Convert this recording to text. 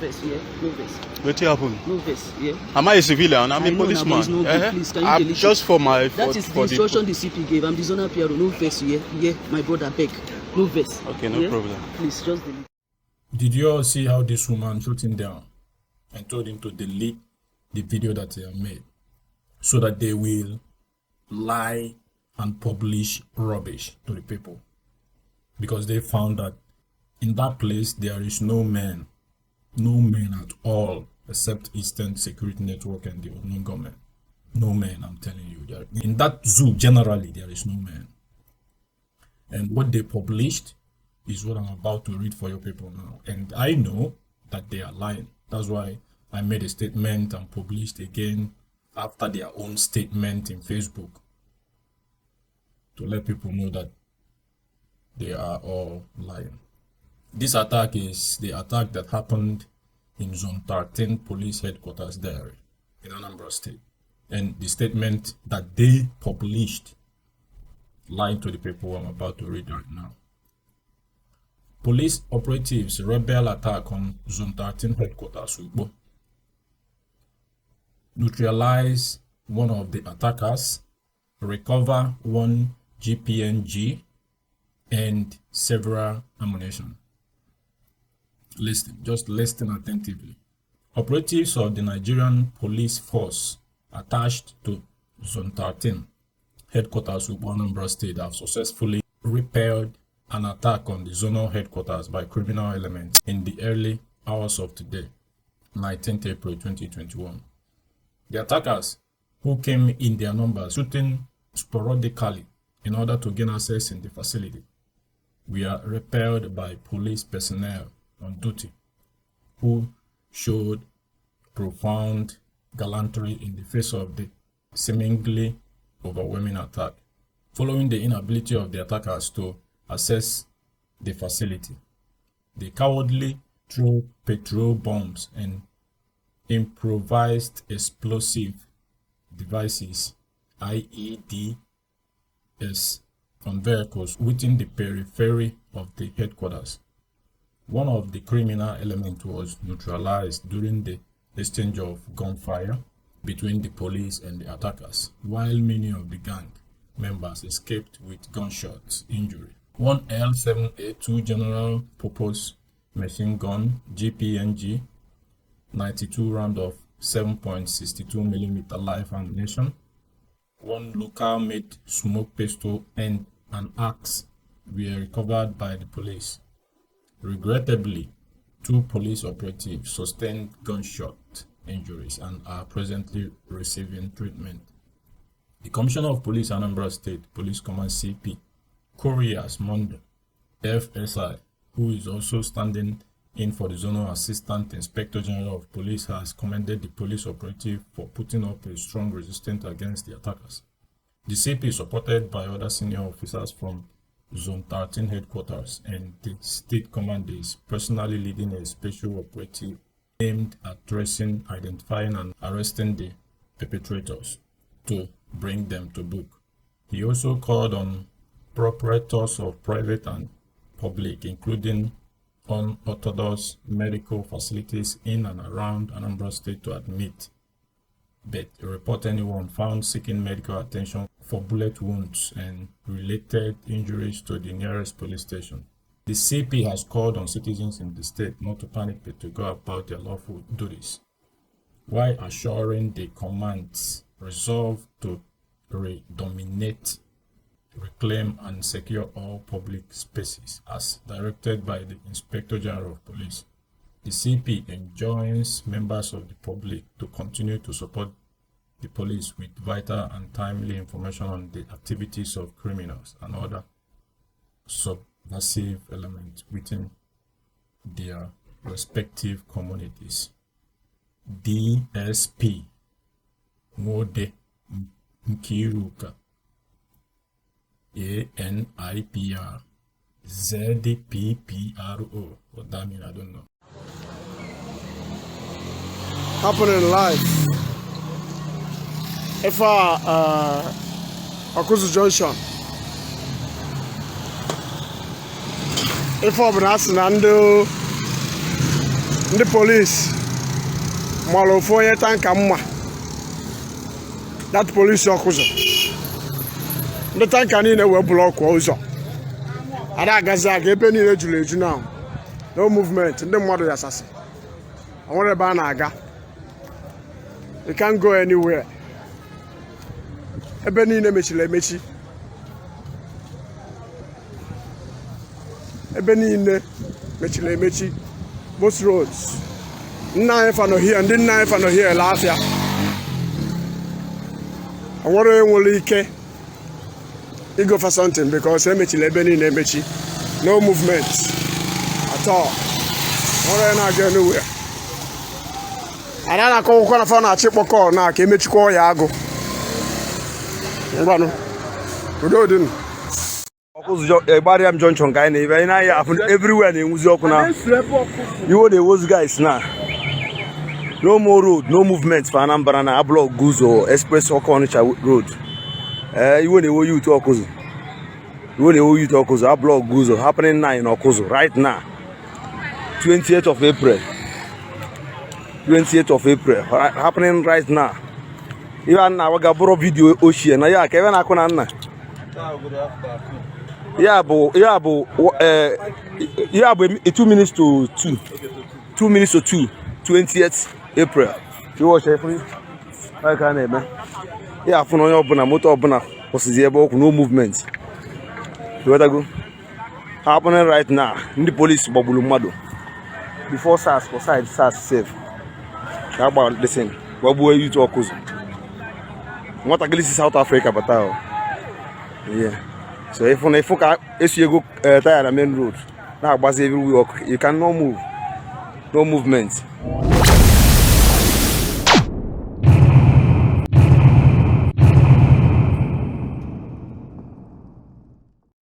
vex, yeah, no vex. What happened? No vex, yeah. Am I a civilian? I'm a policeman. No, please, can you I'm delete just it? for my. That is the instruction the CP gave. I'm the zonal PRO. No vex, yeah, yeah, my brother, beg. No vex. Okay, no problem. Please, just delete. Did you all see how this woman shut him down and told him to delete the video that they have made so that they will lie and publish rubbish to the people? Because they found that in that place there is no man at all except Eastern Security Network and the unknown government. No man, I'm telling you. In that zoo, generally, there is no man. And what they published is what I'm about to read for your people now. And I know that they are lying. That's why I made a statement and published again after their own statement in Facebook to let people know that they are all lying. This attack is the attack that happened in Zone 13 Police Headquarters there in Anambra State. And the statement that they published lied to the people I'm about to read right now. Police operatives rebel attack on Zone 13 Headquarters Ugbo. Neutralize one of the attackers, recover one GPNG and several ammunition. Listen, just listen attentively. Operatives of the Nigerian police force attached to Zone 13 Headquarters of Anambra State have successfully repelled an attack on the zonal headquarters by criminal elements in the early hours of today, 19th April 2021. The attackers, who came in their numbers, shooting sporadically in order to gain access in the facility, were repelled by police personnel on duty, who showed profound gallantry in the face of the seemingly overwhelming attack. Following the inability of the attackers to access the facility, they cowardly threw petrol bombs and improvised explosive devices, IEDs, on vehicles within the periphery of the headquarters. One of the criminal elements was neutralized during the exchange of gunfire between the police and the attackers, while many of the gang members escaped with gunshot injury. One L7A2 general purpose machine gun GPNG, 92 round of 7.62mm live ammunition, one local made smoke pistol and an axe were recovered by the police. Regrettably, 2 police operatives sustained gunshot injuries and are presently receiving treatment. The Commissioner of Police Anambra State Police Command CP Curious Mondo FSI, who is also standing in for the Zonal Assistant Inspector General of Police, has commended the police operative for putting up a strong resistance against the attackers. The CP is supported by other senior officers from Zone 13 headquarters, and the State Command is personally leading a special operative aimed at tracing, identifying, and arresting the perpetrators to bring them to book. He also called on proprietors of private and public, including unorthodox medical facilities in and around Anambra State, to admit but report anyone found seeking medical attention for bullet wounds and related injuries to the nearest police station. The CP has called on citizens in the state not to panic but to go about their lawful duties, while assuring the command's resolve to redominate, reclaim, and secure all public spaces as directed by the Inspector General of Police. The CP enjoins members of the public to continue to support the police with vital and timely information on the activities of criminals and other subversive elements within their respective communities. DSP Mode Nkiruka ANIPR ZPPRO. What that mean, I don't know. Happening live. Akuzu Junction. If I'm Nando The police. Malofoye tanka mma. That police officer. The tanka ni na we block ụzọ. Ada gaza ga ebe niile juru eju now. No movement. Ndị mmadụ ya sasị. Onwere ebe a na-aga. You can't go anywhere. Ebe niile mechiri emechi. Ebe niile mechiri emechi. Both roads. Nna anyị fa nọ here, ndị nna anyị fa nọ here laafia. Onwere enwere ike go for something because emechiri ebe niile emechi. No movement at all. Onwere na-aga anywhere. Ana na-akọwakwa na fa na-achị kpọkọ na ka emechikwa ya agụ. Ngwanụ. Udo dị. Bariam Junction guy na even na happen everywhere na enwuzi ọkụ na. You know those guys now. No more road, no movement for Anambra na block Guzo Express Onitsha road. You know you to Okuzu. You know you to Okuzu block Guzo happening now in Okuzu right now. 28th of April. 28th of April happening right now. Even now we got a video Oshie na ya Kevin akuna nna. Yeah, but 2 minutes to 2. 2 minutes to 2. 20th April. You watch every. I can't even. Yeah, for no open motor open. Was no movement. You better go. Happening right now. In the police Babulu Mado. Before SARS, for side SARS safe. How about the same? What boy you talk with? What I is South Africa, but yeah. So if you go tire the main road, now everywhere you can no move, no movement.